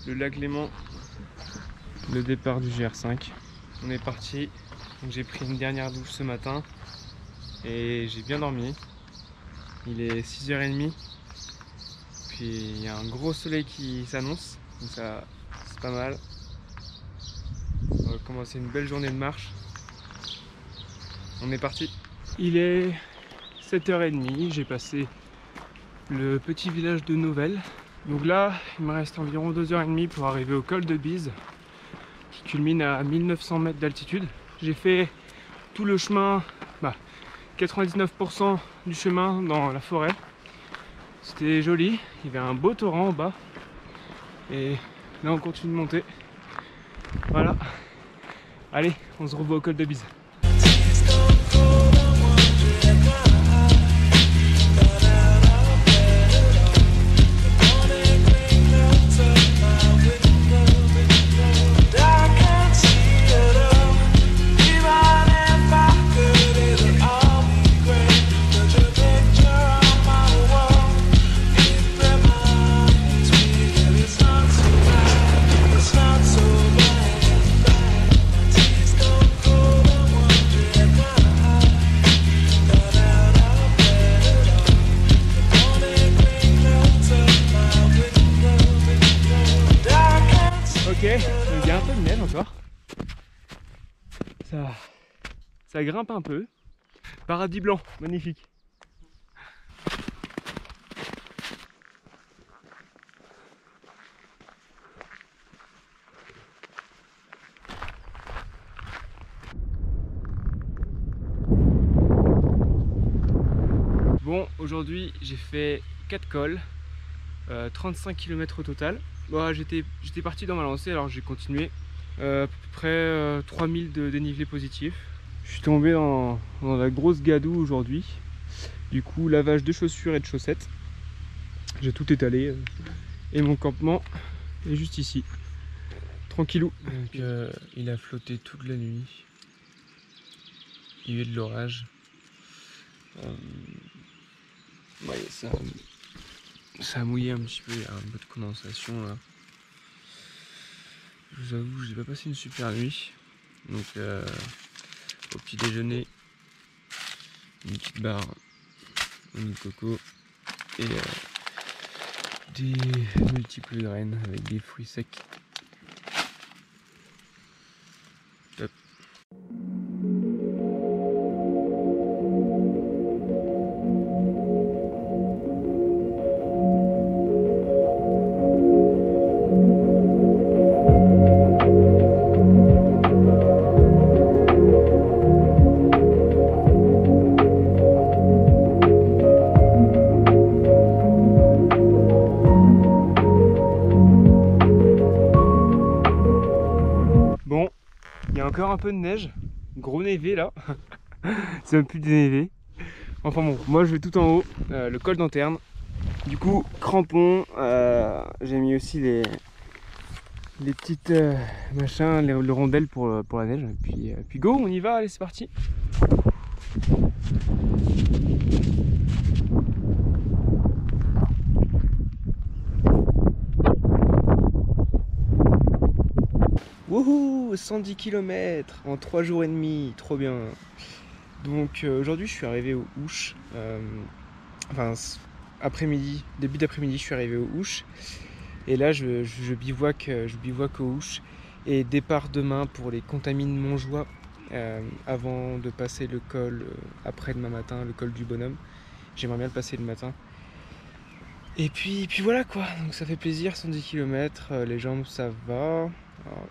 le lac Léman, le départ du GR5. On est parti, donc j'ai pris une dernière douche ce matin et j'ai bien dormi. Il est 6h30, puis il y a un gros soleil qui s'annonce, donc ça c'est pas mal. On va commencer une belle journée de marche. On est parti. Il est 7h30, j'ai passé le petit village de Novelle. Donc là, il me reste environ 2h30 pour arriver au col de Bise, qui culmine à 1900 mètres d'altitude. J'ai fait tout le chemin, 99% du chemin dans la forêt. C'était joli, il y avait un beau torrent en bas. Et là, on continue de monter. Voilà. Allez, on se revoit au col de Bise. Il y a un peu de neige encore. Ça grimpe un peu. Paradis blanc, magnifique. Bon, aujourd'hui j'ai fait 4 cols, 35 km au total. Bon, j'étais parti dans ma lancée, alors j'ai continué. À peu près 3000 de dénivelé positif. Je suis tombé dans la grosse gadoue aujourd'hui. Du coup, lavage de chaussures et de chaussettes. J'ai tout étalé. Et mon campement est juste ici. Tranquillou. Donc, il a flotté toute la nuit. Il y a eu de l'orage. Ouais, ça a mouillé un petit peu, il y a un peu de condensation là. Je vous avoue, j'ai pas passé une super nuit. Donc au petit déjeuner, une petite barre de coco et des multiples graines avec des fruits secs. Top. Bon, il y a encore un peu de neige, gros névé là, c'est même plus dénévé. Enfin bon, moi je vais tout en haut, le col d'Anterne. Du coup, crampons, j'ai mis aussi les petites machins, le rondelle pour la neige. Et puis go, on y va, allez c'est parti. Wouhou, 110 km en 3 jours et demi, trop bien. Donc aujourd'hui je suis arrivé aux Ouches, après-midi, début d'après-midi je suis arrivé aux Ouches. Et là je bivouac aux Ouches et départ demain pour les Contamines Montjoie avant de passer le col après-demain matin, le col du Bonhomme. J'aimerais bien le passer le matin. Et puis voilà quoi, donc ça fait plaisir, 110 km, les jambes ça va. Alors,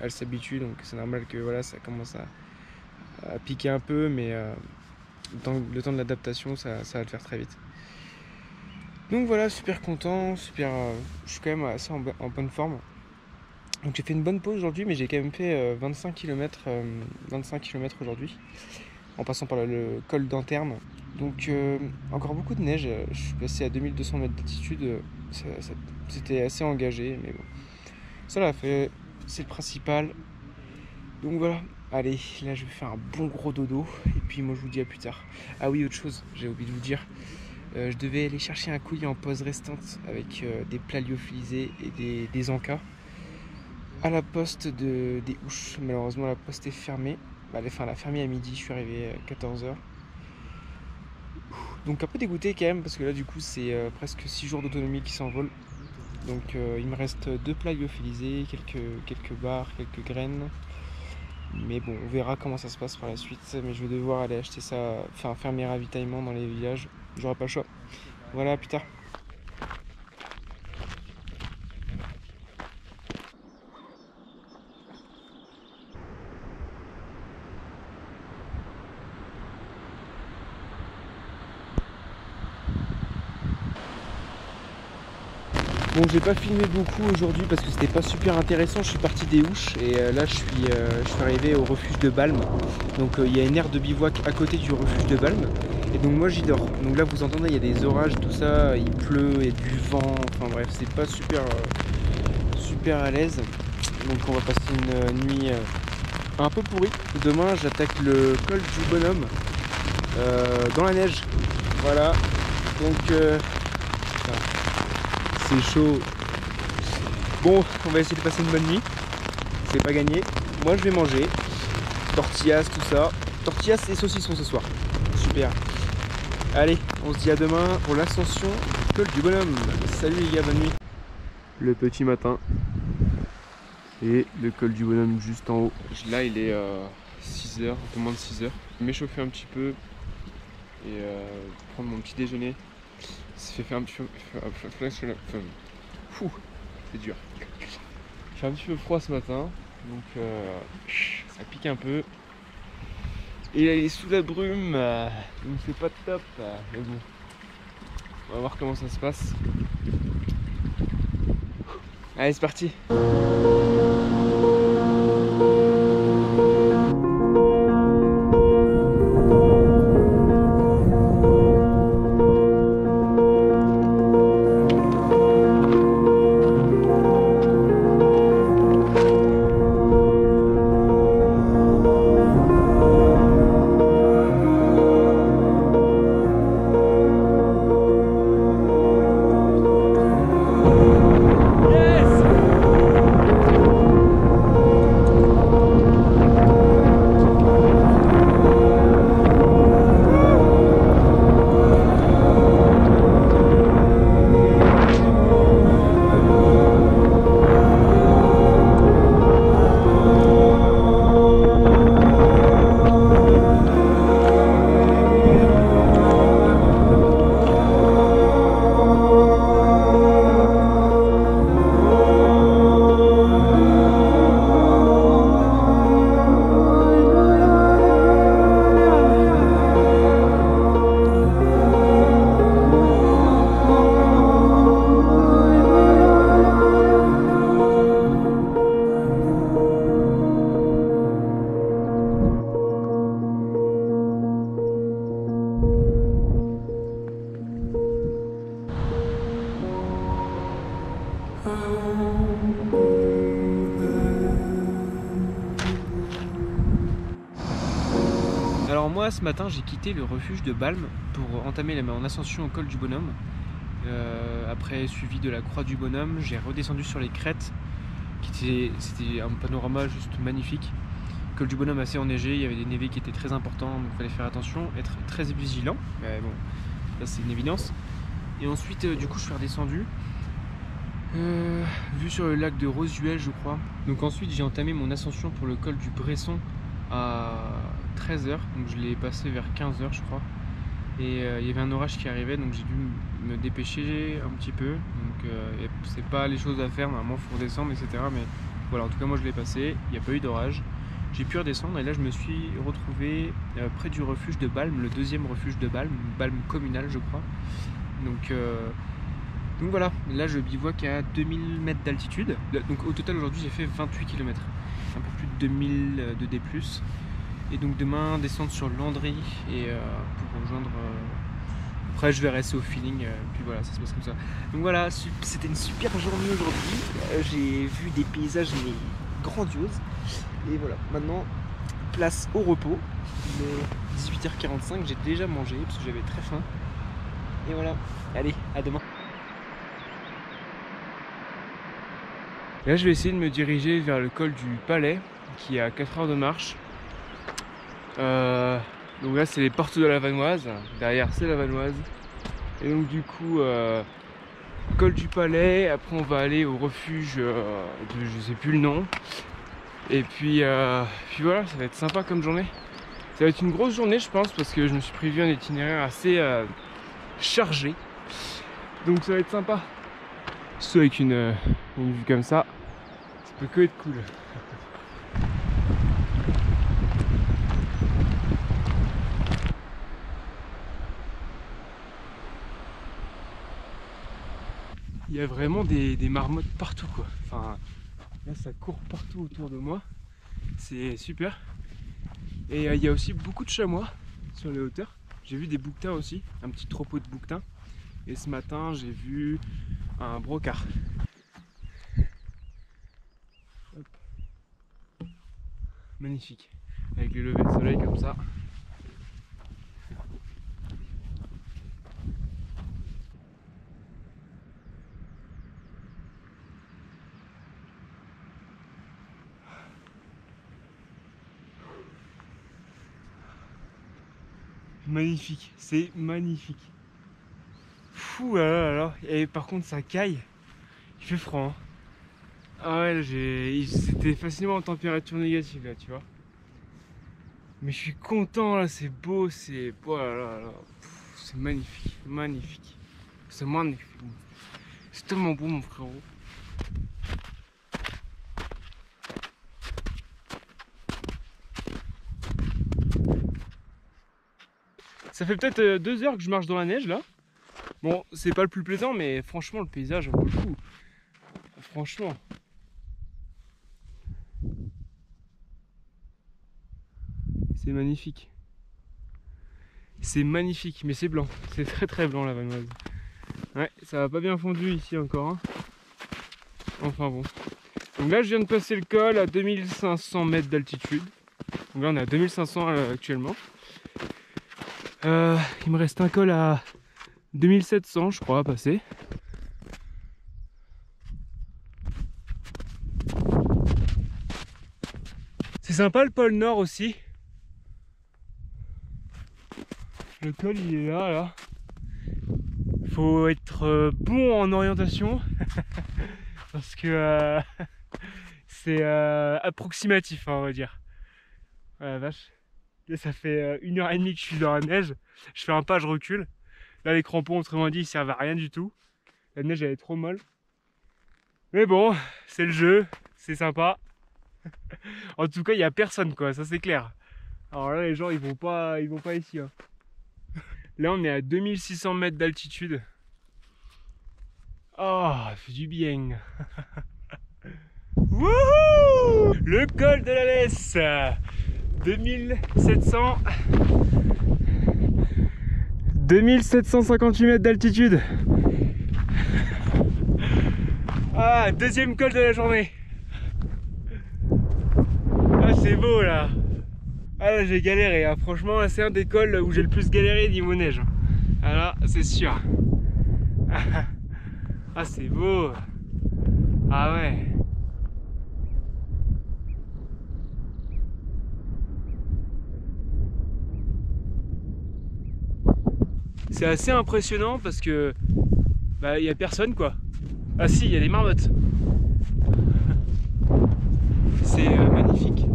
elles s'habituent donc c'est normal que voilà, ça commence à piquer un peu, mais le temps de l'adaptation ça va le faire très vite. Donc voilà, super content, je suis quand même assez en bonne forme. Donc j'ai fait une bonne pause aujourd'hui, mais j'ai quand même fait 25 km aujourd'hui, en passant par le col d'Anterne. Donc encore beaucoup de neige, je suis passé à 2200 mètres d'altitude, c'était assez engagé, mais bon, ça l'a fait, c'est le principal. Donc voilà, allez, là je vais faire un bon gros dodo, et puis moi je vous dis à plus tard. Ah oui, autre chose, j'ai oublié de vous dire, Je devais aller chercher un coulis en pause restante avec des plats lyophilisés et des encas à la poste des Ouches. Malheureusement, la poste est fermée. Enfin, elle a fermé à midi, je suis arrivé à 14h. Donc un peu dégoûté quand même, parce que là du coup c'est presque 6 jours d'autonomie qui s'envolent. Donc il me reste 2 plats lyophilisés, quelques barres, quelques graines. Mais bon, on verra comment ça se passe par la suite. Mais je vais devoir aller acheter ça, enfin faire mes ravitaillements dans les villages. J'aurai pas le choix. Voilà, à plus tard. Bon, j'ai pas filmé beaucoup aujourd'hui parce que c'était pas super intéressant. Je suis parti des Ouches et là je suis arrivé au refuge de Balme. Donc il y a une aire de bivouac à côté du refuge de Balme. Et donc moi j'y dors. Donc là vous entendez, il y a des orages, tout ça, il pleut, il y a du vent. Enfin bref, c'est pas super à l'aise. Donc on va passer une nuit un peu pourrie. Demain j'attaque le col du Bonhomme dans la neige. Voilà. Donc c'est chaud. Bon, on va essayer de passer une bonne nuit. C'est pas gagné. Moi je vais manger. Tortillas, tout ça. Tortillas et saucissons ce soir. Super. Allez, on se dit à demain pour l'ascension du col du Bonhomme. Salut les gars, bonne nuit. Le petit matin. Et le col du Bonhomme juste en haut. Là il est 6h, un peu moins de 6h. Je vais m'échauffer un petit peu. Et prendre mon petit déjeuner. Ça fait un petit peu... c'est dur. Il fait un petit peu froid ce matin, donc ça pique un peu. Et là il est sous la brume, donc c'est pas top, mais bon. On va voir comment ça se passe. Allez, c'est parti. Alors moi ce matin j'ai quitté le refuge de Balme pour entamer mon ascension au col du Bonhomme. Après suivi de la croix du Bonhomme, j'ai redescendu sur les crêtes. C'était un panorama juste magnifique. Col du Bonhomme assez enneigé, il y avait des névés qui étaient très importants, donc il fallait faire attention, être très vigilant. Mais bon, ça c'est une évidence. Et ensuite du coup je suis redescendu. Vue sur le lac de Rosuel je crois. Donc ensuite j'ai entamé mon ascension pour le col du Bresson à 13h, donc je l'ai passé vers 15h je crois. Et il y avait un orage qui arrivait, donc j'ai dû me dépêcher un petit peu. Donc c'est pas les choses à faire, normalement il faut redescendre etc. Mais voilà, en tout cas moi je l'ai passé, il n'y a pas eu d'orage. J'ai pu redescendre et là je me suis retrouvé près du refuge de Balme, le deuxième refuge de Balme, Balme communal je crois. Donc voilà, là je bivouac à 2000 mètres d'altitude. Donc au total aujourd'hui j'ai fait 28 km, un peu plus de 2000 de D+. Et donc demain descendre sur Landry et pour rejoindre... Après je vais rester au feeling, puis voilà, ça se passe comme ça. Donc voilà, c'était une super journée aujourd'hui. J'ai vu des paysages mais grandioses. Et voilà, maintenant place au repos. Il est 18h45, j'ai déjà mangé parce que j'avais très faim. Et voilà, allez, à demain. Là je vais essayer de me diriger vers le col du Palais, qui est à 4 heures de marche. Donc là c'est les portes de la Vanoise, derrière c'est la Vanoise. Et donc du coup, col du Palais, après on va aller au refuge de je sais plus le nom. Et puis voilà, ça va être sympa comme journée. Ça va être une grosse journée je pense, parce que je me suis prévu un itinéraire assez chargé. Donc ça va être sympa. Surtout avec une vue comme ça peut que être cool. Il y a vraiment des marmottes partout quoi. Enfin, là ça court partout autour de moi. C'est super. Et il y a aussi beaucoup de chamois sur les hauteurs. J'ai vu des bouquetins aussi, un petit troupeau de bouquetins. Et ce matin j'ai vu un brocard. Hop. Magnifique. Avec les levées de soleil comme ça. Magnifique, c'est magnifique. Fou là là là. Et par contre ça caille. Il fait froid. Hein. Ah ouais, c'était facilement en température négative là, tu vois. Mais je suis content là, c'est beau, c'est. Oh là là là. C'est magnifique, magnifique. C'est magnifique. C'est tellement beau mon frérot. Ça fait peut-être 2 heures que je marche dans la neige là. Bon, c'est pas le plus plaisant, mais franchement, le paysage vaut le coup. Franchement. C'est magnifique. C'est magnifique, mais c'est blanc. C'est très très blanc la Vanoise. Ouais, ça va pas bien fondu ici encore. Hein. Enfin bon. Donc là, je viens de passer le col à 2500 mètres d'altitude. Donc là, on est à 2500 actuellement. Il me reste un col à 2700, je crois, à passer. C'est sympa le pôle Nord aussi. Le col il est là. Faut être bon en orientation parce que c'est approximatif, hein, on va dire. Oh la vache. Là, ça fait 1h30 que je suis dans la neige. Je fais un pas, je recule. Là les crampons autrement dit ils servent à rien du tout. La neige elle est trop molle. Mais bon, c'est le jeu, c'est sympa. En tout cas il n'y a personne quoi, ça c'est clair. Alors là les gens ils vont pas ici. Hein. Là on est à 2600 mètres d'altitude. Oh, ça fait du bien. Wouhou! Le col de la Lesse 2758 mètres d'altitude. Ah, deuxième col de la journée. Ah, c'est beau là. Ah là j'ai galéré, hein. Franchement là c'est un des cols où j'ai le plus galéré niveau neige. Ah là c'est sûr. Ah c'est beau. Ah ouais. C'est assez impressionnant parce que bah il y a personne quoi. Ah si, il y a des marmottes. C'est magnifique.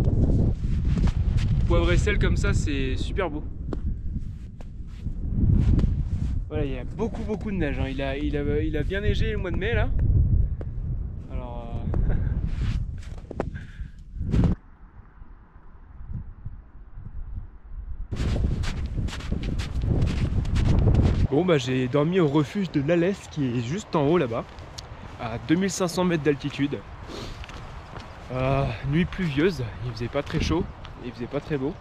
Poivre et sel comme ça, c'est super beau. Voilà, il y a beaucoup de neige. Hein. Il a bien neigé le mois de mai là. Alors. Bon bah j'ai dormi au refuge de l'Alès qui est juste en haut là-bas, à 2500 mètres d'altitude. Nuit pluvieuse, il faisait pas très chaud, il faisait pas très beau.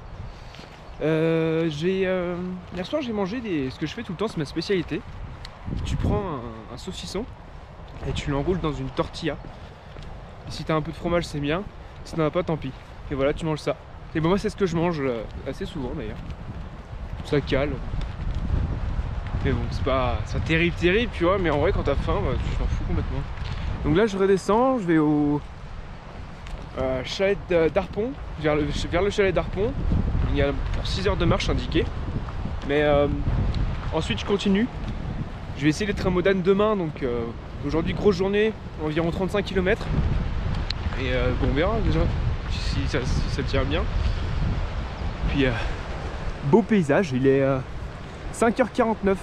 Hier soir j'ai mangé ce que je fais tout le temps, c'est ma spécialité. Tu prends un saucisson et tu l'enroules dans une tortilla. Et si t'as un peu de fromage c'est bien, si t'en as pas tant pis. Et voilà, tu manges ça. Et bon, moi c'est ce que je mange assez souvent d'ailleurs. Ça cale. Mais bon, c'est pas terrible, tu vois, mais en vrai, quand t'as faim, bah, tu t'en fous complètement. Donc là, je redescends, je vais au chalet d'Arpon, vers le chalet d'Arpon. Il y a pour 6 heures de marche indiquées. Mais ensuite, je continue. Je vais essayer d'être à Modane demain, donc aujourd'hui, grosse journée, environ 35 km. Et bon, on verra déjà si ça tient bien. Puis, beau paysage, il est 5h49.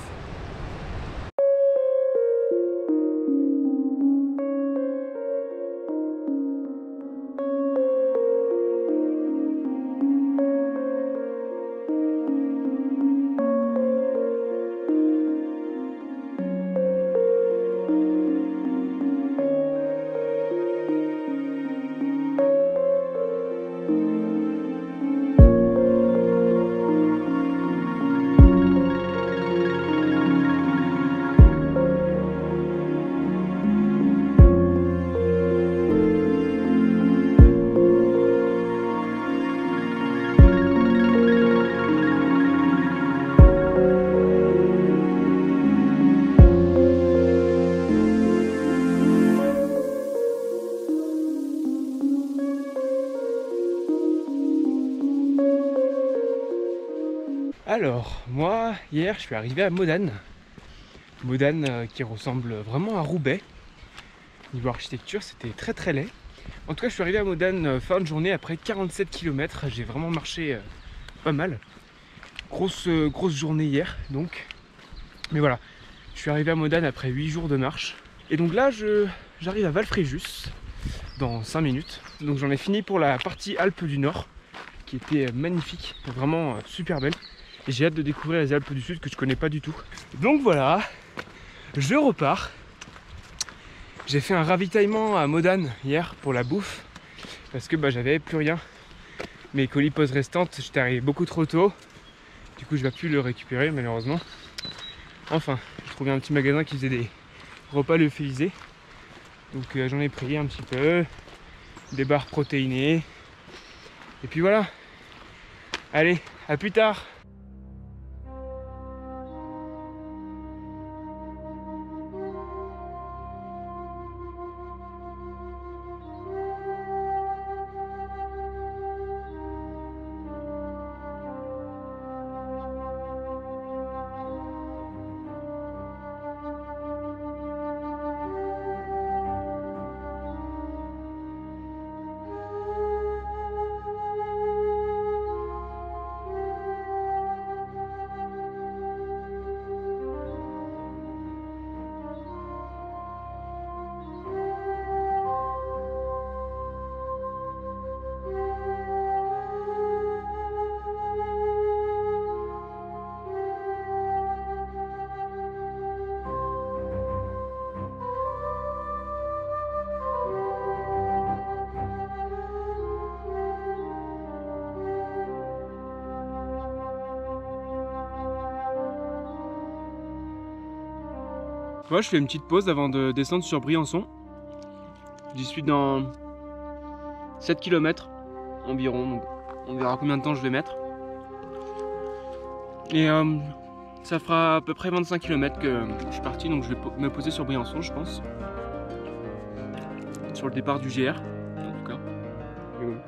Alors, moi, hier, je suis arrivé à Modane. Modane qui ressemble vraiment à Roubaix. Niveau architecture, c'était très très laid. En tout cas, je suis arrivé à Modane fin de journée après 47 km. J'ai vraiment marché pas mal. Grosse journée hier, donc. Mais voilà, je suis arrivé à Modane après 8 jours de marche. Et donc là, j'arrive à Valfréjus dans 5 minutes. Donc j'en ai fini pour la partie Alpes du Nord, qui était magnifique, vraiment super belle. Et j'ai hâte de découvrir les Alpes du Sud que je connais pas du tout. Donc voilà, je repars. J'ai fait un ravitaillement à Modane hier pour la bouffe. Parce que j'avais plus rien. Mes colis pause restantes, j'étais arrivé beaucoup trop tôt. Du coup je vais plus le récupérer malheureusement. Enfin, j'ai trouvé un petit magasin qui faisait des repas lyophilisés. Donc j'en ai pris un petit peu. Des barres protéinées. Et puis voilà. Allez, à plus tard. Moi, je fais une petite pause avant de descendre sur Briançon. J'y suis dans 7 km environ, donc on verra combien de temps je vais mettre. Et ça fera à peu près 25 km que je suis parti, donc je vais me poser sur Briançon, je pense. Sur le départ du GR, en tout cas. Mais bon.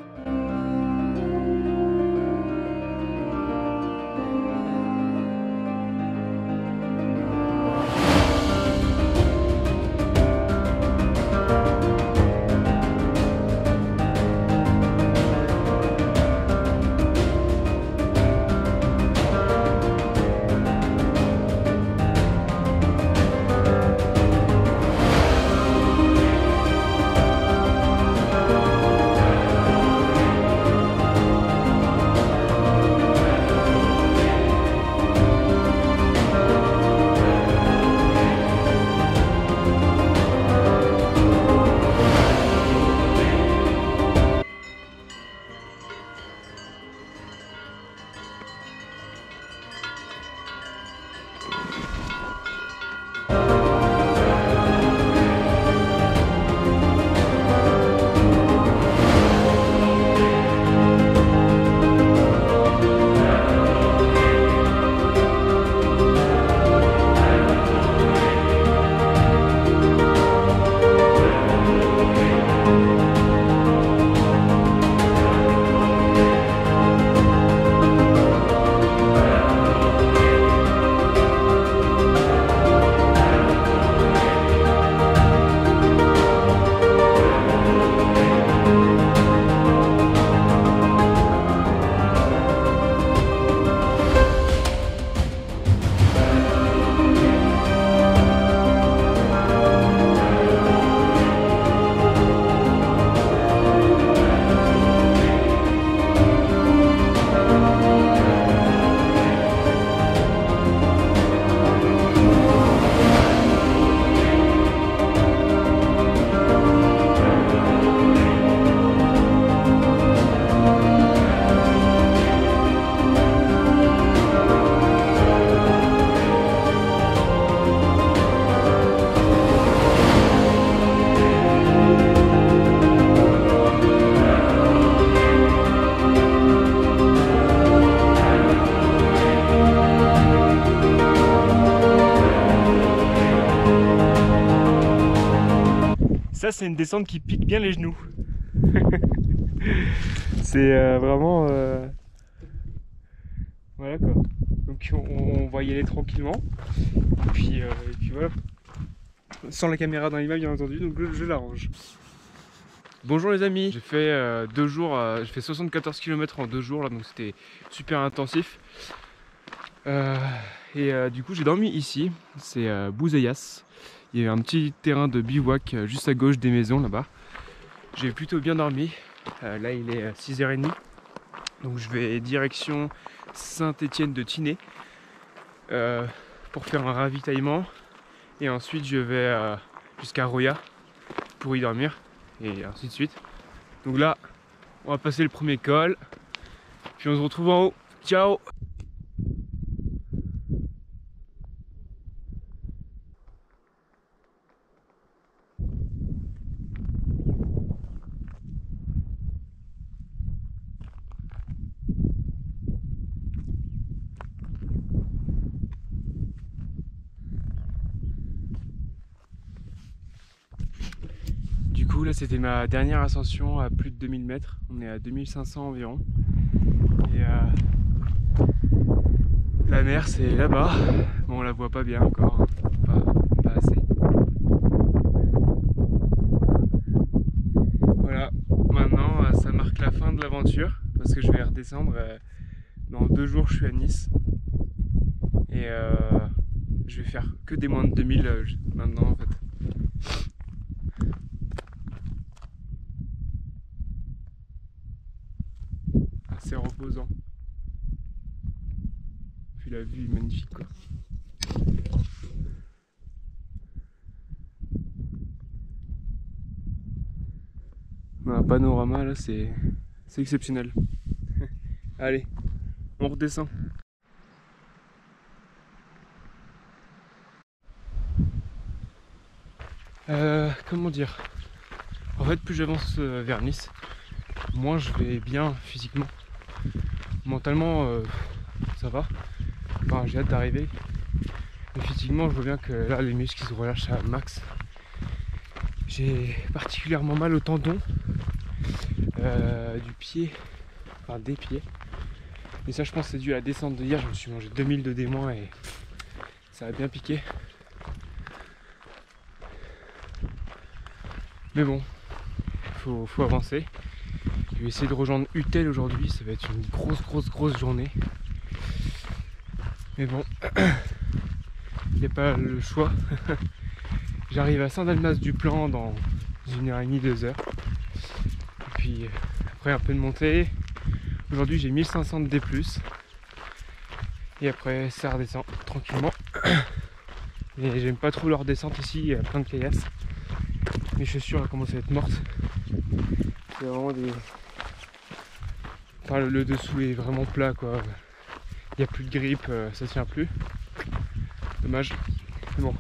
ça, c'est une descente qui pique bien les genoux. C'est vraiment... Voilà quoi. Donc on va y aller tranquillement. Et puis voilà. Sans la caméra dans l'image bien entendu, donc je l'arrange. Bonjour les amis, j'ai fait 2 jours, j'ai fait 74 km en 2 jours là, donc c'était super intensif. Du coup j'ai dormi ici, c'est Bouzeyas. Il y a un petit terrain de bivouac juste à gauche des maisons là-bas. J'ai plutôt bien dormi, là il est 6h30. Donc je vais direction Saint-Étienne-de-Tinée pour faire un ravitaillement. Et ensuite je vais jusqu'à Roya pour y dormir. Et ainsi de suite. Donc là, on va passer le premier col. Puis on se retrouve en haut. Ciao! Du coup là c'était ma dernière ascension à plus de 2000 mètres, on est à 2500 environ et la mer c'est là-bas, bon on la voit pas bien encore, pas assez. Voilà, maintenant ça marque la fin de l'aventure parce que je vais redescendre, dans 2 jours je suis à Nice et je vais faire que des moins de 2000 maintenant en fait. C'est reposant. Puis la vue est magnifique quoi. Un panorama là c'est exceptionnel. Allez, on redescend. Comment dire? En fait plus j'avance vers Nice, moins je vais bien physiquement. Mentalement ça va, enfin, j'ai hâte d'arriver. Mais physiquement je vois bien que là les muscles se relâchent à max. J'ai particulièrement mal au tendon du pied, enfin des pieds. Et ça je pense c'est dû à la descente de hier, je me suis mangé 2000 de D- et ça a bien piqué. Mais bon, faut avancer. Je vais essayer de rejoindre Utel aujourd'hui, ça va être une grosse journée. Mais bon, il n'y a pas le choix. J'arrive à Saint-Dalmas-du-Plan dans 1h30, 2h. Et puis après un peu de montée. Aujourd'hui j'ai 1500 de D+. Et après ça redescend tranquillement. Et j'aime pas trop leur descente ici, il y a plein de caillasses. Mes chaussures elles commencent à être mortes. C'est vraiment des... Enfin le dessous est vraiment plat quoi. Il n'y a plus de grippe, ça tient plus. Dommage. Mais bon,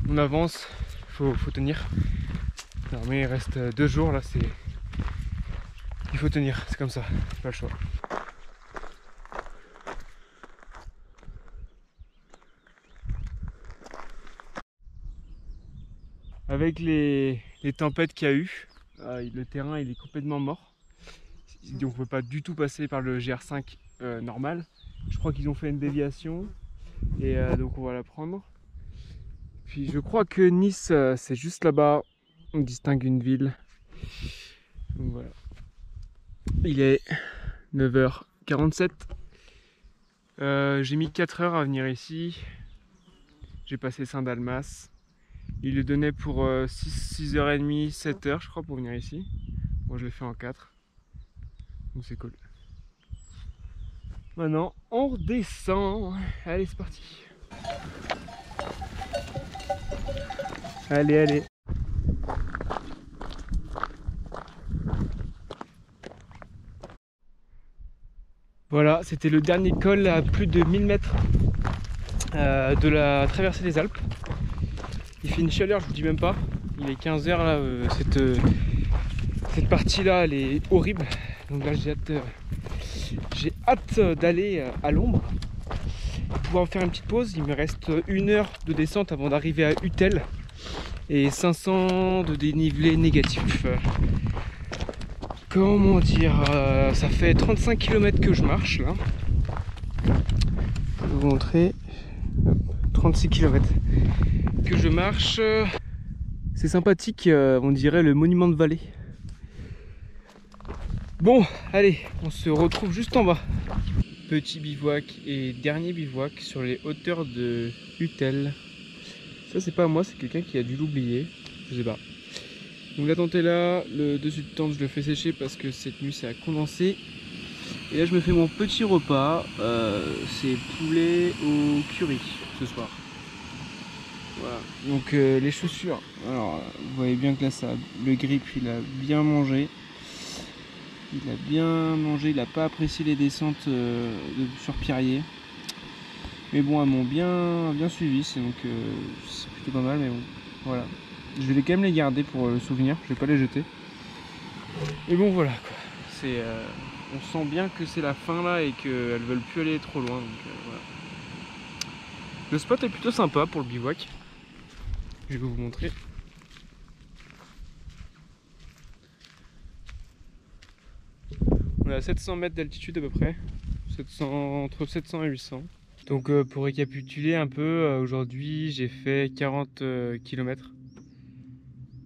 on avance, faut tenir. Non mais il reste 2 jours là, c'est... Il faut tenir, c'est comme ça, pas le choix. Avec les tempêtes qu'il y a eu, le terrain il est complètement mort. Donc on ne peut pas du tout passer par le GR5 normal. Je crois qu'ils ont fait une déviation et donc on va la prendre. Puis je crois que Nice c'est juste là-bas, on distingue une ville. Donc voilà. Il est 9h47. J'ai mis 4 heures à venir ici. J'ai passé Saint-Dalmas. Il le donnait pour 6h30, 7h je crois pour venir ici. Moi je l'ai fait en 4. Donc c'est cool. Maintenant on redescend. Allez c'est parti. Allez. Voilà, c'était le dernier col à plus de 1000 mètres de la traversée des Alpes. Il fait une chaleur, je vous dis même pas. Il est 15h là, cette partie là elle est horrible. Donc là j'ai hâte d'aller à l'ombre, pouvoir faire une petite pause. Il me reste 1 heure de descente avant d'arriver à Utel. et 500 de dénivelé négatif. Comment dire, ça fait 35 km que je marche là. Je vais vous montrer. Hop, 36 km que je marche. C'est sympathique, on dirait le monument de vallée. Bon, allez, on se retrouve juste en bas. Petit bivouac et dernier bivouac sur les hauteurs de Utel. Ça c'est pas moi, c'est quelqu'un qui a dû l'oublier, je sais pas. Donc la tente est là, le dessus de tente je le fais sécher parce que cette nuit ça a condensé. Et là je me fais mon petit repas, c'est poulet au curry ce soir. Voilà, donc les chaussures, alors vous voyez bien que là ça, le grip il a bien mangé. Il a bien mangé, il n'a pas apprécié les descentes sur Pierrier. Mais bon, elles m'ont bien suivi, c'est donc c'est plutôt pas mal, mais bon, voilà. Je vais quand même les garder pour le souvenir, je vais pas les jeter. Mais bon, voilà quoi. C'est, on sent bien que c'est la fin là et qu'elles veulent plus aller trop loin. Donc, voilà. Le spot est plutôt sympa pour le bivouac. Je vais vous montrer. On est à 700 mètres d'altitude à peu près, entre 700 et 800. Donc pour récapituler un peu, aujourd'hui j'ai fait 40 km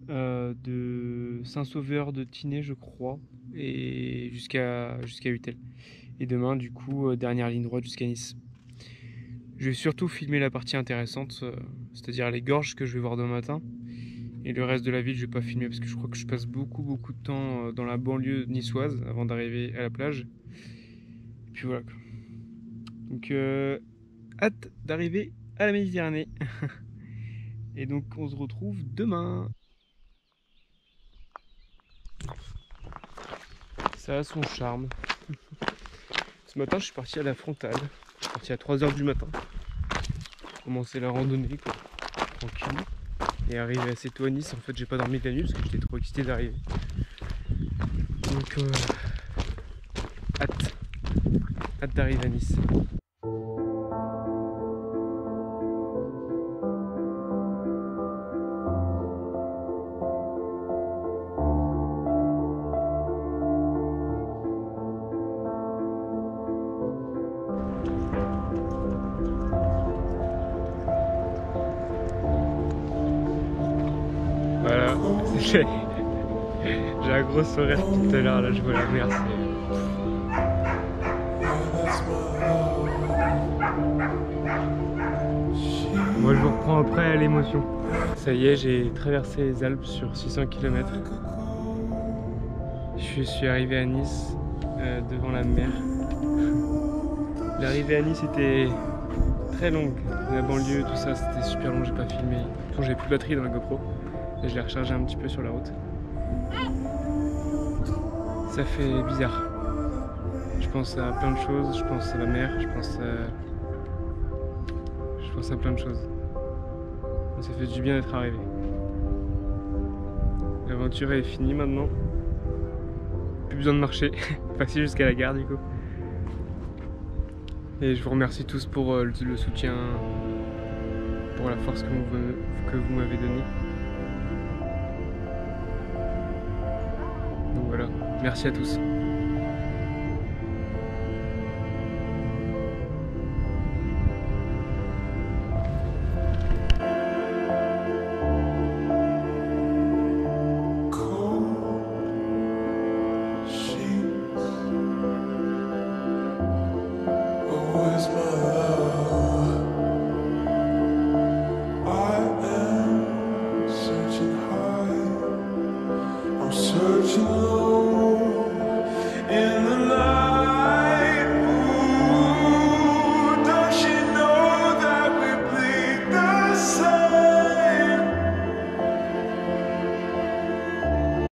de Saint-Sauveur de Tinée je crois, et jusqu'à Utel. Et demain du coup dernière ligne droite jusqu'à Nice. Je vais surtout filmer la partie intéressante, c'est-à-dire les gorges que je vais voir demain matin. Et le reste de la ville, je vais pas filmer parce que je crois que je passe beaucoup de temps dans la banlieue niçoise avant d'arriver à la plage. Et puis voilà. Donc hâte d'arriver à la Méditerranée. Et donc on se retrouve demain. Ça a son charme. Ce matin, je suis parti à la frontale. Je suis parti à 3 h du matin. Commencer la randonnée, quoi. Tranquille. Et arrivé assez tôt à Nice, en fait, j'ai pas dormi de la nuit parce que j'étais trop excité d'arriver. Donc, hâte d'arriver à Nice. Voilà, j'ai un gros sourire tout à l'heure, là je vois la mer. Moi je vous reprends après à l'émotion. Ça y est, j'ai traversé les Alpes sur 600 km. Je suis arrivé à Nice, devant la mer. L'arrivée à Nice était très longue. La banlieue, tout ça, c'était super long, j'ai pas filmé. J'ai plus de batterie dans la GoPro. Et je l'ai rechargé un petit peu sur la route. Ça fait bizarre. Je pense à plein de choses, je pense à la mer, je pense à plein de choses. Mais ça fait du bien d'être arrivé. L'aventure est finie maintenant. Plus besoin de marcher. Facile jusqu'à la gare du coup. Et je vous remercie tous pour le soutien, pour la force que vous m'avez donnée. Donc voilà, merci à tous. Always my